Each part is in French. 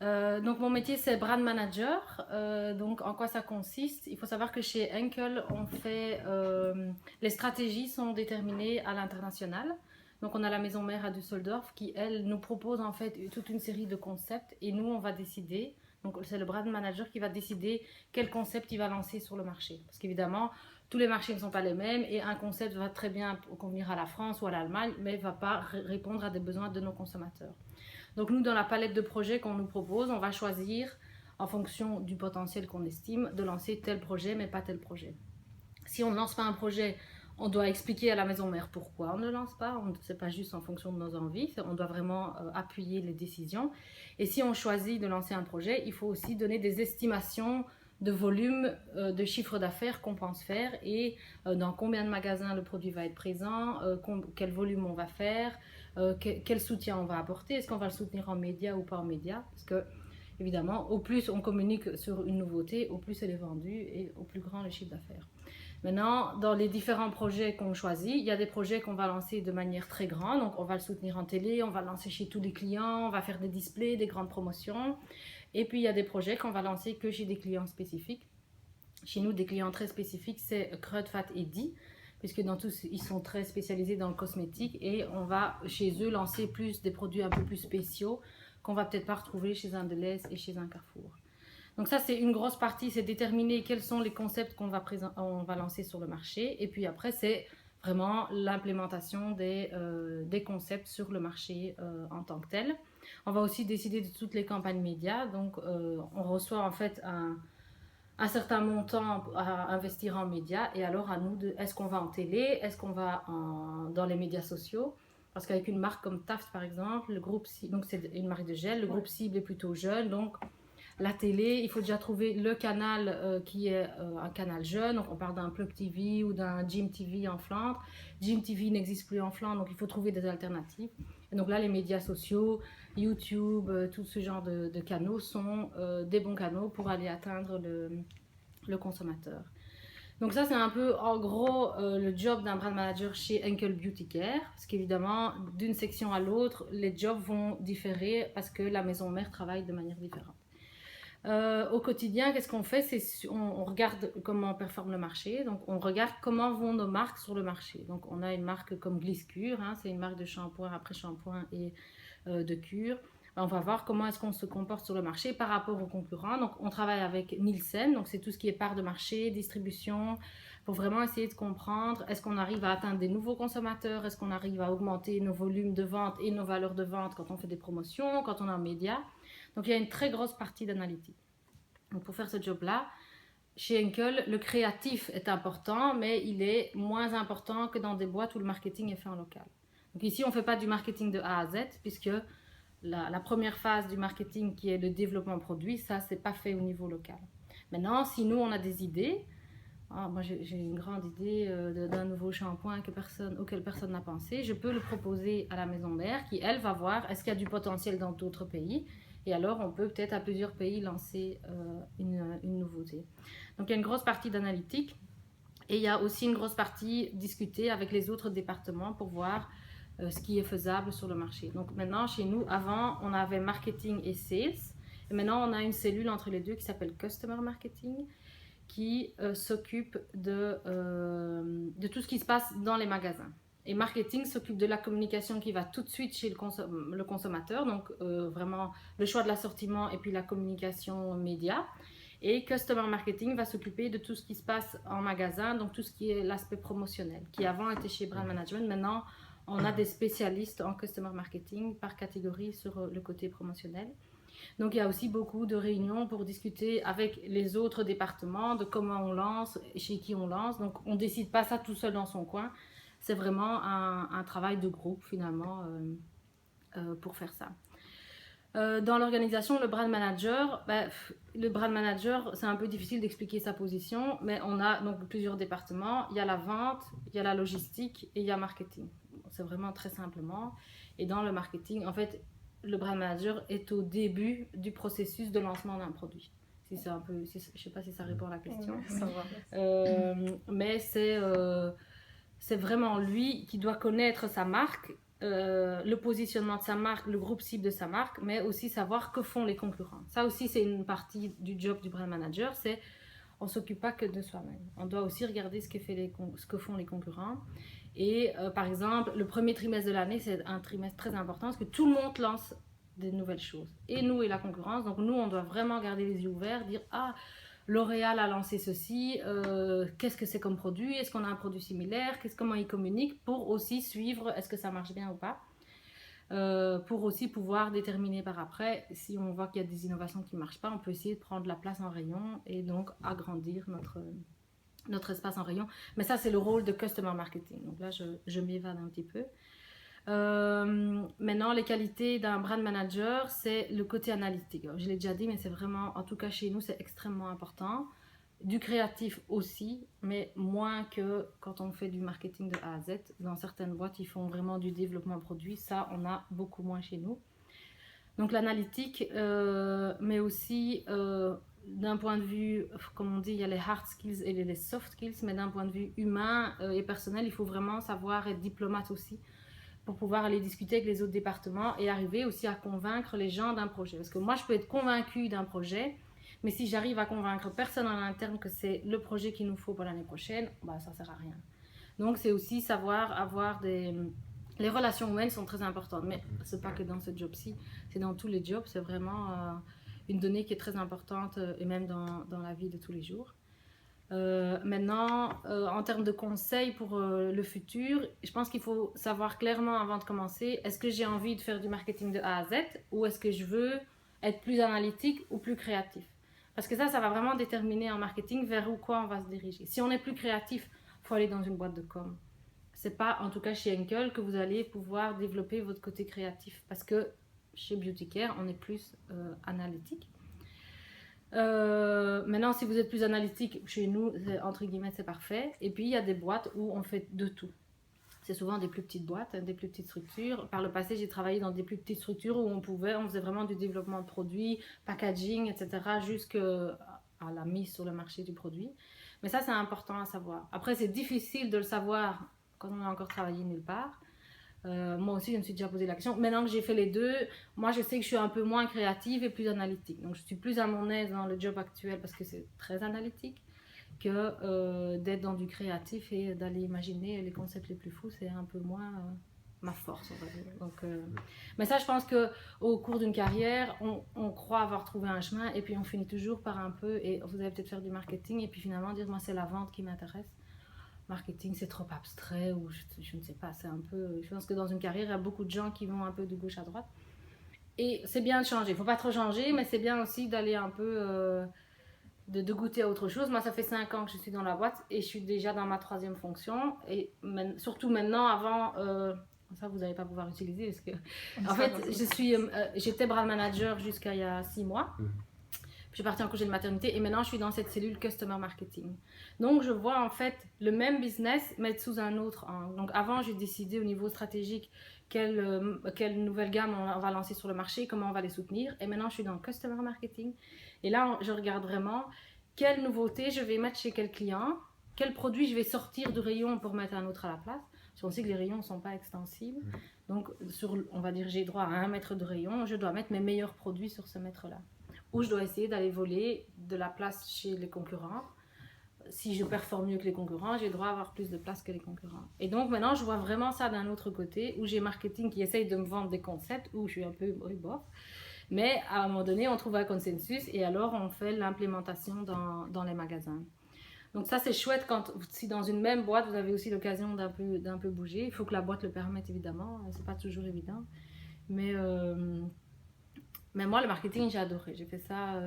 Donc mon métier c'est brand manager. Donc en quoi ça consiste? Il faut savoir que chez Henkel on fait les stratégies sont déterminées à l'international. Donc on a la maison mère à Düsseldorf qui elle nous propose en fait toute une série de concepts et nous on va décider. Donc c'est le brand manager qui va décider quel concept il va lancer sur le marché. Parce qu'évidemment tous les marchés ne sont pas les mêmes et un concept va très bien convenir à la France ou à l'Allemagne mais ne va pas répondre à des besoins de nos consommateurs. Donc nous, dans la palette de projets qu'on nous propose, on va choisir, en fonction du potentiel qu'on estime, de lancer tel projet, mais pas tel projet. Si on ne lance pas un projet, on doit expliquer à la maison mère pourquoi on ne lance pas. Ce n'est pas juste en fonction de nos envies, on doit vraiment appuyer les décisions. Et si on choisit de lancer un projet, il faut aussi donner des estimations de volume de chiffre d'affaires qu'on pense faire et dans combien de magasins le produit va être présent, quel volume on va faire, quel soutien on va apporter, est-ce qu'on va le soutenir en médias ou pas en médias, parce que évidemment au plus on communique sur une nouveauté, au plus elle est vendue et au plus grand le chiffre d'affaires. Maintenant, dans les différents projets qu'on choisit, il y a des projets qu'on va lancer de manière très grande. Donc, on va le soutenir en télé, on va le lancer chez tous les clients, on va faire des displays, des grandes promotions. Et puis, il y a des projets qu'on va lancer que chez des clients spécifiques. Chez nous, des clients très spécifiques, c'est Kruidvat et Di, puisque dans tous, ils sont très spécialisés dans le cosmétique. Et on va, chez eux, lancer plus des produits un peu plus spéciaux qu'on va peut-être pas retrouver chez un Deleuze et chez un Carrefour. Donc ça, c'est une grosse partie, c'est déterminer quels sont les concepts on va lancer sur le marché. Et puis après, c'est vraiment l'implémentation des concepts sur le marché en tant que tel. On va aussi décider de toutes les campagnes médias. Donc on reçoit en fait un certain montant à investir en médias. Et alors à nous, est-ce qu'on va en télé, est-ce qu'on va dans les médias sociaux? Parce qu'avec une marque comme Taft par exemple, le groupe, donc c'est une marque de gel, le groupe cible est plutôt jeune. Donc la télé, il faut déjà trouver le canal qui est un canal jeune. Donc on parle d'un Plug TV ou d'un Jim TV en Flandre. Jim TV n'existe plus en Flandre, donc il faut trouver des alternatives. Et donc là, les médias sociaux, YouTube, tout ce genre de canaux sont des bons canaux pour aller atteindre le consommateur. Donc ça, c'est un peu en gros le job d'un brand manager chez Henkel Beauty Care. Parce qu'évidemment, d'une section à l'autre, les jobs vont différer parce que la maison mère travaille de manière différente. Au quotidien, qu'est-ce qu'on fait? On regarde comment performe le marché. Donc, on regarde comment vont nos marques sur le marché. Donc, on a une marque comme Glisscure, hein, c'est une marque de shampoing, après-shampoing et de cure. On va voir comment est-ce qu'on se comporte sur le marché par rapport aux concurrents. Donc, on travaille avec Nielsen, donc c'est tout ce qui est part de marché, distribution, pour vraiment essayer de comprendre est-ce qu'on arrive à atteindre des nouveaux consommateurs, est-ce qu'on arrive à augmenter nos volumes de vente et nos valeurs de vente quand on fait des promotions, quand on est en médias. Donc il y a une très grosse partie d'analytique. Donc pour faire ce job-là, chez Henkel, le créatif est important, mais il est moins important que dans des boîtes où le marketing est fait en local. Donc ici, on ne fait pas du marketing de A à Z, puisque la première phase du marketing, qui est le développement produit, ça, c'est pas fait au niveau local. Maintenant, si nous, on a des idées, moi j'ai une grande idée d'un nouveau shampoing auquel personne n'a pensé, je peux le proposer à la maison mère, qui, elle, va voir est-ce qu'il y a du potentiel dans d'autres pays. Et alors, on peut peut-être à plusieurs pays lancer une nouveauté. Donc, il y a une grosse partie d'analytique. Et il y a aussi une grosse partie discutée avec les autres départements pour voir ce qui est faisable sur le marché. Donc, maintenant, chez nous, avant, on avait marketing et sales. Et maintenant, on a une cellule entre les deux qui s'appelle Customer Marketing, qui s'occupe de tout ce qui se passe dans les magasins. Et marketing s'occupe de la communication qui va tout de suite chez le consommateur, donc vraiment le choix de l'assortiment et puis la communication média. Et Customer Marketing va s'occuper de tout ce qui se passe en magasin, donc tout ce qui est l'aspect promotionnel, qui avant était chez Brand Management. Maintenant, on a des spécialistes en Customer Marketing par catégorie sur le côté promotionnel. Donc il y a aussi beaucoup de réunions pour discuter avec les autres départements de comment on lance, chez qui on lance. Donc on ne décide pas ça tout seul dans son coin. C'est vraiment un travail de groupe finalement pour faire ça. Dans l'organisation, le brand manager, c'est un peu difficile d'expliquer sa position, mais on a donc plusieurs départements. Il y a la vente, il y a la logistique et il y a marketing. C'est vraiment très simplement. Et dans le marketing, en fait, le brand manager est au début du processus de lancement d'un produit. Je ne sais pas si ça répond à la question. Ça va. Mais c'est vraiment lui qui doit connaître sa marque le positionnement de sa marque, le groupe cible de sa marque, mais aussi savoir que font les concurrents. Ça aussi, c'est une partie du job du brand manager, c'est on ne s'occupe pas que de soi-même. On doit aussi regarder ce que font les concurrents. Et par exemple, le premier trimestre de l'année, c'est un trimestre très important parce que tout le monde lance des nouvelles choses. Et nous et la concurrence, donc nous, on doit vraiment garder les yeux ouverts, dire « Ah, L'Oréal a lancé ceci, qu'est-ce que c'est comme produit, est-ce qu'on a un produit similaire, comment ils communiquent ?» pour aussi suivre est-ce que ça marche bien ou pas. Pour aussi pouvoir déterminer par après, si on voit qu'il y a des innovations qui ne marchent pas, on peut essayer de prendre la place en rayon et donc agrandir notre espace en rayon. Mais ça, c'est le rôle de Customer Marketing. Donc là, je m'évade un petit peu. Maintenant, les qualités d'un brand manager, c'est le côté analytique. Alors, je l'ai déjà dit, mais c'est vraiment, en tout cas chez nous, c'est extrêmement important. Du créatif aussi, mais moins que quand on fait du marketing de A à Z. Dans certaines boîtes, ils font vraiment du développement produit. Ça, on a beaucoup moins chez nous. Donc l'analytique, mais aussi d'un point de vue, comme on dit, il y a les hard skills et les soft skills, mais d'un point de vue humain et personnel, il faut vraiment savoir être diplomate aussi pour pouvoir aller discuter avec les autres départements et arriver aussi à convaincre les gens d'un projet. Parce que moi, je peux être convaincue d'un projet, mais si j'arrive à convaincre personne en interne que c'est le projet qu'il nous faut pour l'année prochaine, bah, ça ne sert à rien. Donc, c'est aussi savoir avoir des... Les relations humaines sont très importantes, mais ce n'est pas que dans ce job-ci, c'est dans tous les jobs. C'est vraiment une donnée qui est très importante et même dans la vie de tous les jours. Maintenant, en termes de conseils pour le futur, je pense qu'il faut savoir clairement avant de commencer, est-ce que j'ai envie de faire du marketing de A à Z ou est-ce que je veux être plus analytique ou plus créatif? Parce que ça va vraiment déterminer en marketing vers où quoi on va se diriger. Si on est plus créatif, il faut aller dans une boîte de com. C'est pas, en tout cas chez Henkel, que vous allez pouvoir développer votre côté créatif. Parce que chez Beauty Care, on est plus analytique. Maintenant, si vous êtes plus analytique, chez nous, entre guillemets, c'est parfait. Et puis, il y a des boîtes où on fait de tout. C'est souvent des plus petites boîtes, des plus petites structures. Par le passé, j'ai travaillé dans des plus petites structures où on faisait vraiment du développement de produits, packaging, etc., jusqu'à la mise sur le marché du produit. Mais ça, c'est important à savoir. Après, c'est difficile de le savoir quand on a encore travaillé nulle part. Moi aussi, je me suis déjà posé la question. Maintenant que j'ai fait les deux, moi, je sais que je suis un peu moins créative et plus analytique. Donc, je suis plus à mon aise dans le job actuel parce que c'est très analytique que d'être dans du créatif et d'aller imaginer les concepts les plus fous. C'est un peu moins ma force, on va dire. Donc, mais ça, je pense qu'au cours d'une carrière, on croit avoir trouvé un chemin et puis on finit toujours par un peu, et vous allez peut-être faire du marketing et puis finalement dire, moi, c'est la vente qui m'intéresse. Marketing, c'est trop abstrait ou je ne sais pas, c'est un peu... Je pense que dans une carrière, il y a beaucoup de gens qui vont un peu de gauche à droite. Et c'est bien de changer. Il ne faut pas trop changer, mais c'est bien aussi d'aller un peu... de goûter à autre chose. Moi, ça fait 5 ans que je suis dans la boîte et je suis déjà dans ma 3e fonction. Et surtout maintenant, avant... ça, vous n'allez pas pouvoir utiliser parce que... En fait, j'étais brand manager jusqu'à il y a 6 mois. Je suis partie en congé de maternité et maintenant je suis dans cette cellule Customer Marketing. Donc je vois en fait le même business mais sous un autre angle. Donc avant j'ai décidé au niveau stratégique quelle nouvelle gamme on va lancer sur le marché, comment on va les soutenir. Et maintenant je suis dans Customer Marketing. Et là je regarde vraiment quelle nouveauté je vais mettre chez quel client, quel produit je vais sortir du rayon pour mettre un autre à la place. Parce qu'on sait que les rayons ne sont pas extensibles. Donc on va dire j'ai droit à 1 mètre de rayon, je dois mettre mes meilleurs produits sur ce mètre-là. Ou je dois essayer d'aller voler de la place chez les concurrents. Si je performe mieux que les concurrents, j'ai droit à avoir plus de place que les concurrents. Et donc maintenant, je vois vraiment ça d'un autre côté, où j'ai marketing qui essaye de me vendre des concepts, où je suis un peu bof. Mais à un moment donné, on trouve un consensus et alors on fait l'implémentation dans les magasins. Donc ça, c'est chouette si dans une même boîte, vous avez aussi l'occasion d'un peu bouger. Il faut que la boîte le permette, évidemment. C'est pas toujours évident. Mais moi, le marketing, j'ai adoré. J'ai fait ça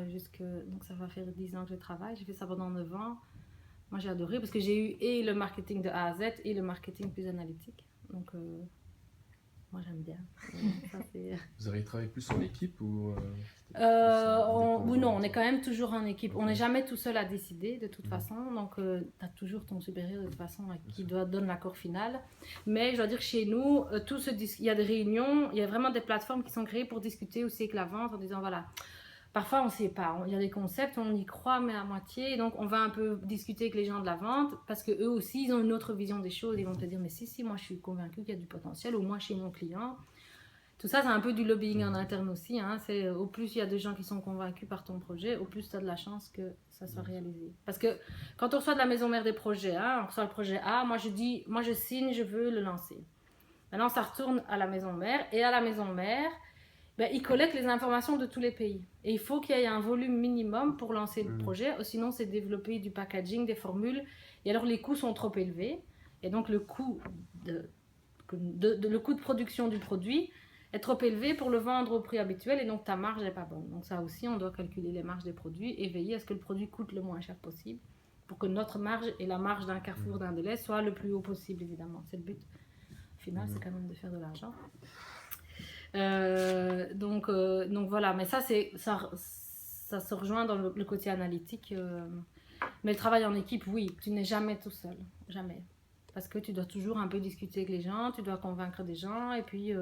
donc ça va faire 10 ans que je travaille. J'ai fait ça pendant 9 ans. Moi, j'ai adoré parce que j'ai eu et le marketing de A à Z et le marketing plus analytique. Donc, moi, j'aime bien. Ça, vous avez travaillé plus en équipe ou non, on est quand même toujours en équipe. On n'est jamais tout seul à décider de toute façon. Donc, tu as toujours ton supérieur de toute façon qui donne l'accord final. Mais je dois dire que chez nous, il y a des réunions, il y a vraiment des plateformes qui sont créées pour discuter aussi avec la vente en disant voilà, parfois on ne sait pas. Il y a des concepts, on y croit, mais à moitié. Et donc, on va un peu discuter avec les gens de la vente parce qu'eux aussi, ils ont une autre vision des choses. Ils vont te dire, mais si, moi je suis convaincue qu'il y a du potentiel, au moins chez mon client. Tout ça, c'est un peu du lobbying en interne aussi. Hein. Au plus il y a de gens qui sont convaincus par ton projet, au plus tu as de la chance que ça soit réalisé. Parce que quand on reçoit de la maison mère des projets, hein, on reçoit le projet A, moi je signe, je veux le lancer. Maintenant, ça retourne à la maison mère. Et à la maison mère, ils collectent les informations de tous les pays. Et il faut qu'il y ait un volume minimum pour lancer le projet. Sinon, c'est développer du packaging, des formules. Et alors, les coûts sont trop élevés. Et donc, le coût le coût de production du produit est trop élevé pour le vendre au prix habituel et donc ta marge n'est pas bonne. Donc ça aussi, on doit calculer les marges des produits et veiller à ce que le produit coûte le moins cher possible pour que notre marge et la marge d'un Carrefour, d'un Delhaize soient le plus haut possible, évidemment. C'est le but final, c'est quand même de faire de l'argent. Donc voilà, mais ça se rejoint dans le côté analytique. Mais le travail en équipe, oui, tu n'es jamais tout seul, jamais. Parce que tu dois toujours un peu discuter avec les gens, tu dois convaincre des gens et puis...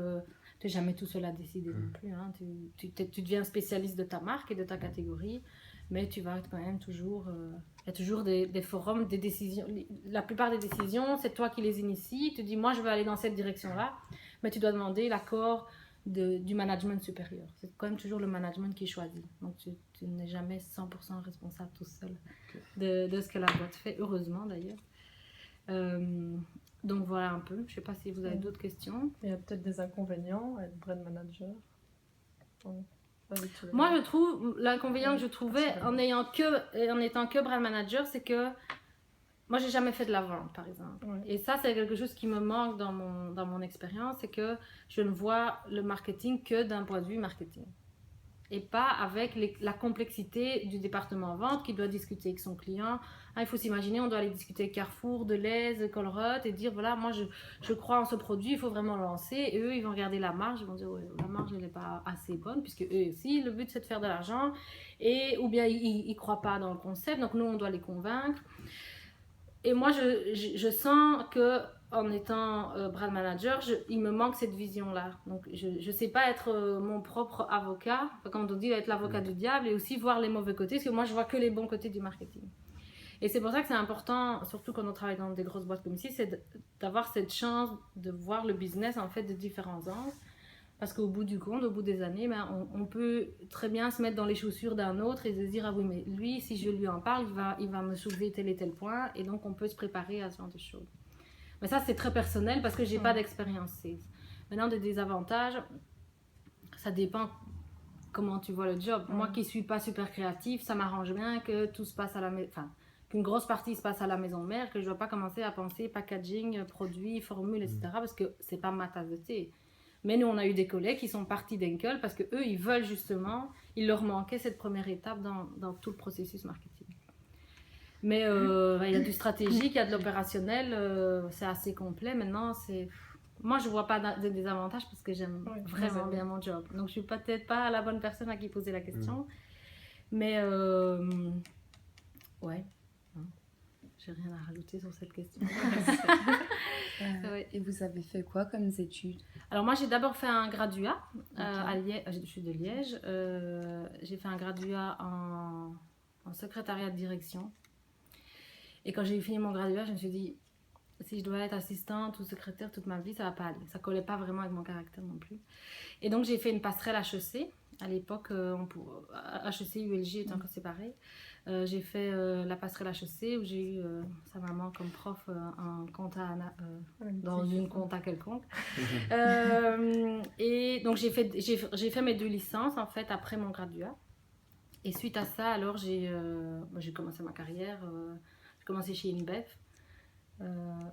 tu n'es jamais tout seul à décider non plus. Hein. Tu deviens spécialiste de ta marque et de ta catégorie, mais tu vas quand même toujours... Il y a toujours des forums, des décisions. La plupart des décisions, c'est toi qui les inities. Tu dis, moi, je veux aller dans cette direction-là, mais tu dois demander l'accord du management supérieur. C'est quand même toujours le management qui choisit. Donc, tu n'es jamais 100% responsable tout seul de ce que la boîte fait, heureusement d'ailleurs. Donc voilà un peu, je ne sais pas si vous avez d'autres questions. Il y a peut-être des inconvénients à être brand manager. Moi je trouve, l'inconvénient que je trouvais en étant que brand manager, c'est que moi j'ai jamais fait de la vente par exemple. Et ça c'est quelque chose qui me manque dans mon expérience, c'est que je ne vois le marketing que d'un point de vue marketing. Et pas avec la complexité du département vente qui doit discuter avec son client. Il faut s'imaginer, on doit aller discuter avec Carrefour, Delhaize, Colruyt et dire voilà, moi je crois en ce produit, il faut vraiment le lancer. Et eux, ils vont regarder la marge, ils vont dire ouais, la marge elle n'est pas assez bonne, puisque eux aussi, le but c'est de faire de l'argent. Ou bien ils ne croient pas dans le concept, donc nous on doit les convaincre. Et moi je sens que en étant brand manager, il me manque cette vision-là. Donc, je ne sais pas être mon propre avocat, comme on dit, être l'avocat du diable et aussi voir les mauvais côtés, parce que moi, je vois que les bons côtés du marketing. Et c'est pour ça que c'est important, surtout quand on travaille dans des grosses boîtes comme ici, c'est d'avoir cette chance de voir le business en fait de différents angles. Parce qu'au bout du compte, au bout des années, on peut très bien se mettre dans les chaussures d'un autre et se dire ah oui, mais lui, si je lui en parle, il va me soulever tel et tel point. Et donc, on peut se préparer à ce genre de choses. Mais ça, c'est très personnel parce que je n'ai pas d'expérience sales. Maintenant, des désavantages, ça dépend comment tu vois le job. Moi qui ne suis pas super créative, ça m'arrange bien que tout se passe à la maison. Enfin, qu'une grosse partie se passe à la maison mère, que je ne dois pas commencer à penser packaging, produits, formules, etc. Parce que ce n'est pas ma tasse de thé. Mais nous, on a eu des collègues qui sont partis d'Enkel parce qu'eux, ils veulent justement, il leur manquait cette première étape dans tout le processus marketing. Mais il y a du stratégique, il y a de l'opérationnel, c'est assez complet. Maintenant, moi, je ne vois pas de désavantages parce que j'aime vraiment bien mon job. Donc, je ne suis peut-être pas la bonne personne à qui poser la question. Mais, ouais, j'ai rien à rajouter sur cette question. Et vous avez fait quoi comme études? Alors, moi, j'ai d'abord fait un graduat à Liège. Je suis de Liège. J'ai fait un graduat en secrétariat de direction. Et quand j'ai fini mon graduat, je me suis dit, si je dois être assistante ou secrétaire toute ma vie, ça ne va pas aller. Ça ne collait pas vraiment avec mon caractère non plus. Et donc, j'ai fait une passerelle HEC. À l'époque, HEC et ULJ étaient encore séparés. J'ai fait la passerelle HEC où j'ai eu sa maman comme prof en compta, dans une compta quelconque. Et donc, j'ai fait mes 2 licences en fait après mon graduat. Et suite à ça, alors j'ai commencé ma carrière. J'ai commencé chez InBev.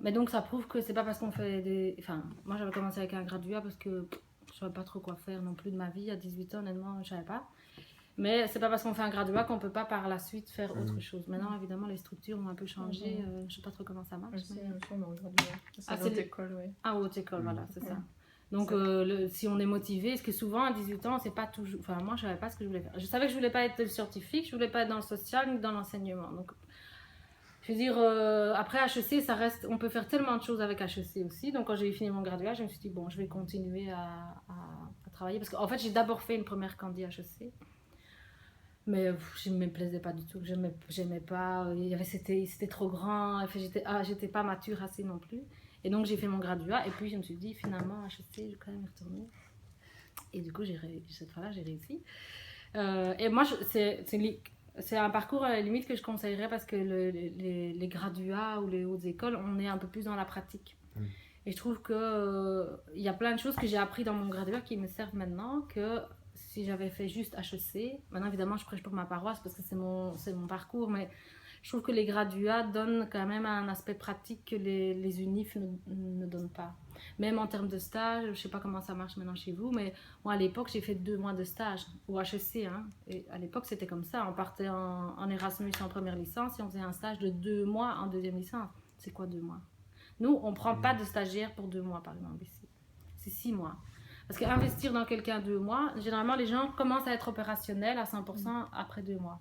Mais donc ça prouve que c'est pas parce qu'on fait des... Enfin, moi j'avais commencé avec un graduat parce que je savais pas trop quoi faire non plus de ma vie. À 18 ans, honnêtement, je savais pas. Mais c'est pas parce qu'on fait un graduat qu'on peut pas par la suite faire autre chose. Maintenant, évidemment, les structures ont un peu changé. Je sais pas trop comment ça marche. C'est haute école, oui. Ah, haute école, voilà, c'est ça. Donc, si on est motivé, parce que souvent à 18 ans, c'est pas toujours... Enfin, moi, je savais pas ce que je voulais faire. Je savais que je voulais pas être scientifique, je voulais pas être dans le social ni dans l'enseignement. Donc, je veux dire, après HEC, ça reste, on peut faire tellement de choses avec HEC aussi. Donc, quand j'ai fini mon graduat, je me suis dit, bon, je vais continuer à travailler. Parce qu'en fait, j'ai d'abord fait une première candidate HEC. Mais je ne me plaisais pas du tout. J'aimais pas. C'était trop grand. J'étais pas mature assez non plus. Et donc, j'ai fait mon graduat. Et puis, je me suis dit, finalement, HEC, je vais quand même y retourner. Et du coup, cette fois-là, j'ai réussi. Et moi, c'est un parcours à la limite que je conseillerais parce que les graduats ou les hautes écoles, on est un peu plus dans la pratique. Et je trouve qu'il y a plein de choses que j'ai appris dans mon graduat qui me servent maintenant que si j'avais fait juste HEC. Maintenant, évidemment, je prêche pour ma paroisse parce que c'est mon parcours, mais je trouve que les graduats donnent quand même un aspect pratique que les unifs ne donnent pas. Même en termes de stage, je ne sais pas comment ça marche maintenant chez vous, mais moi à l'époque j'ai fait 2 mois de stage au HEC. Hein, et à l'époque c'était comme ça, on partait en Erasmus en première licence et on faisait un stage de 2 mois en deuxième licence. C'est quoi 2 mois? Nous on ne prend pas de stagiaire pour 2 mois par exemple ici. C'est 6 mois. Parce qu'investir dans quelqu'un 2 mois, généralement les gens commencent à être opérationnels à 100% après 2 mois.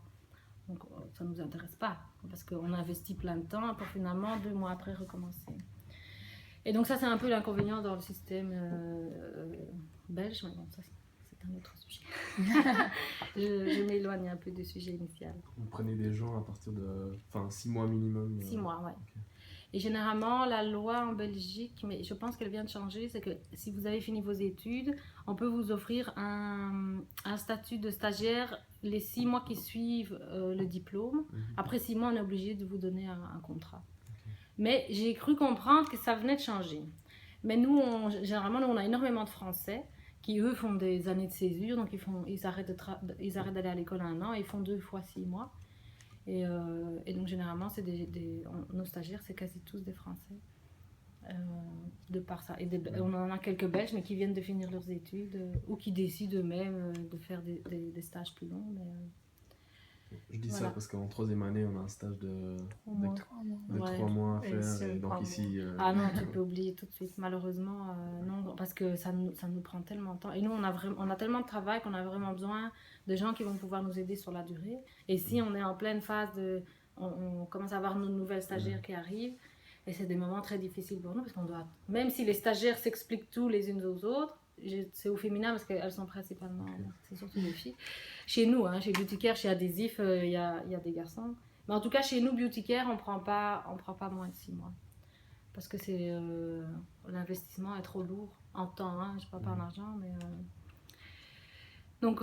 Donc ça ne nous intéresse pas, parce qu'on investit plein de temps pour finalement 2 mois après recommencer. Et donc ça c'est un peu l'inconvénient dans le système belge, mais bon ça c'est un autre sujet. je m'éloigne un peu du sujet initial. Vous prenez des gens à partir de 6 mois minimum 6 mois, ouais. Okay. Et généralement, la loi en Belgique, mais je pense qu'elle vient de changer, c'est que si vous avez fini vos études, on peut vous offrir un statut de stagiaire les 6 mois qui suivent le diplôme. Après 6 mois, on est obligé de vous donner un contrat. Okay. Mais j'ai cru comprendre que ça venait de changer. Mais nous, généralement, on a énormément de Français qui, eux, font des années de césure. Donc, ils arrêtent d'aller à l'école 1 an et ils font 2 fois 6 mois. Et donc généralement, nos stagiaires, c'est quasi tous des Français, de par ça. Et on en a quelques Belges, mais qui viennent de finir leurs études, ou qui décident eux-mêmes de faire des stages plus longs. Je dis ça parce qu'en 3e année, on a un stage de 3 mois à faire. Et donc ici... Ah non, tu peux oublier tout de suite. Malheureusement, non, parce que ça nous prend tellement de temps. Et nous, on a tellement de travail qu'on a vraiment besoin de gens qui vont pouvoir nous aider sur la durée. Et si on est en pleine phase on commence à avoir nos nouvelles stagiaires qui arrivent, et c'est des moments très difficiles pour nous, parce qu'on doit... Même si les stagiaires s'expliquent tous les unes aux autres, c'est au féminin parce qu'elles sont principalement... C'est surtout des filles. Chez nous, hein, chez Beauty Care, chez Adhésif, il y a des garçons. Mais en tout cas, chez nous, Beauty Care, on prend pas moins de 6 mois. Parce que l'investissement est trop lourd en temps, hein, je ne parle pas en argent, mais... Donc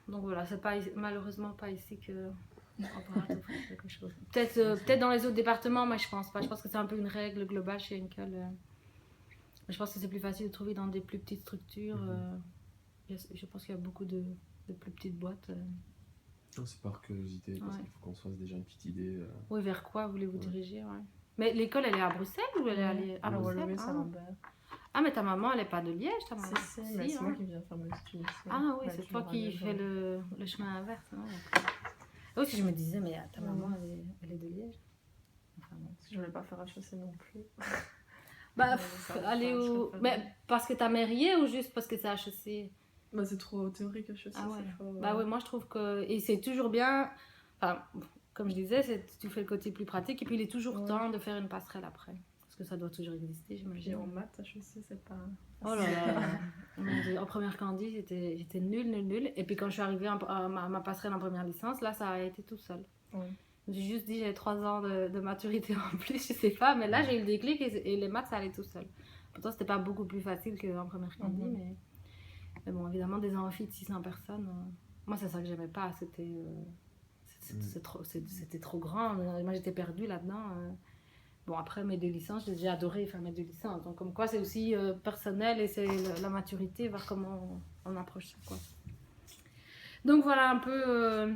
voilà, c'est malheureusement pas ici qu'on pourra offrir quelque chose. Peut-être dans les autres départements, mais je pense pas. Je pense que c'est un peu une règle globale chez Henkel. Je pense que c'est plus facile de trouver dans des plus petites structures. Je pense qu'il y a beaucoup de plus petites boîtes. Non, c'est par curiosité, parce qu'il faut qu'on se fasse déjà une petite idée. Oui, vers quoi voulez-vous diriger, ouais. Mais l'école, elle est à Bruxelles ou elle est à Bruxelles? Ah, mais ta maman, elle n'est pas de Liège, ta maman? Si, mais c'est moi qui viens faire mes études ici. Ah oui, c'est toi qui fais le chemin inverse. Hein, aussi, je me disais, mais ta maman, elle est de Liège. Enfin, non, si je ne voulais pas faire HEC non plus. Bah, aller au... Mais parce que ta mère y est ou juste parce que c'est HEC? Bah, c'est trop théorique HEC. Ah ouais. Bah oui, moi je trouve que... Et c'est toujours bien... Enfin, comme je disais, tu fais le côté plus pratique et puis il est toujours temps de faire une passerelle après. Parce que ça doit toujours exister, j'imagine. En maths, HEC, c'est pas... Oh là là. En première candid, j'étais nulle. Et puis quand je suis arrivée à ma passerelle en première licence, là, ça a été tout seul. Ouais. J'ai juste dit, j'avais 3 ans de maturité en plus, je sais pas. Mais là, j'ai eu le déclic et les maths, ça allait tout seul. Pourtant, c'était pas beaucoup plus facile qu'en première candid, mais bon, évidemment, des amphis de 600 personnes, moi, c'est ça que j'aimais pas. C'était trop grand. Moi, j'étais perdue là-dedans. Bon, après mes 2 licences, j'ai adoré faire mes 2 licences. Donc, comme quoi, c'est aussi personnel et c'est la maturité, voir comment on approche ça, quoi. Donc, voilà un peu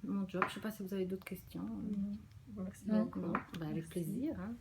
mon job. Je sais pas si vous avez d'autres questions. Merci beaucoup. Bah, avec plaisir. Hein.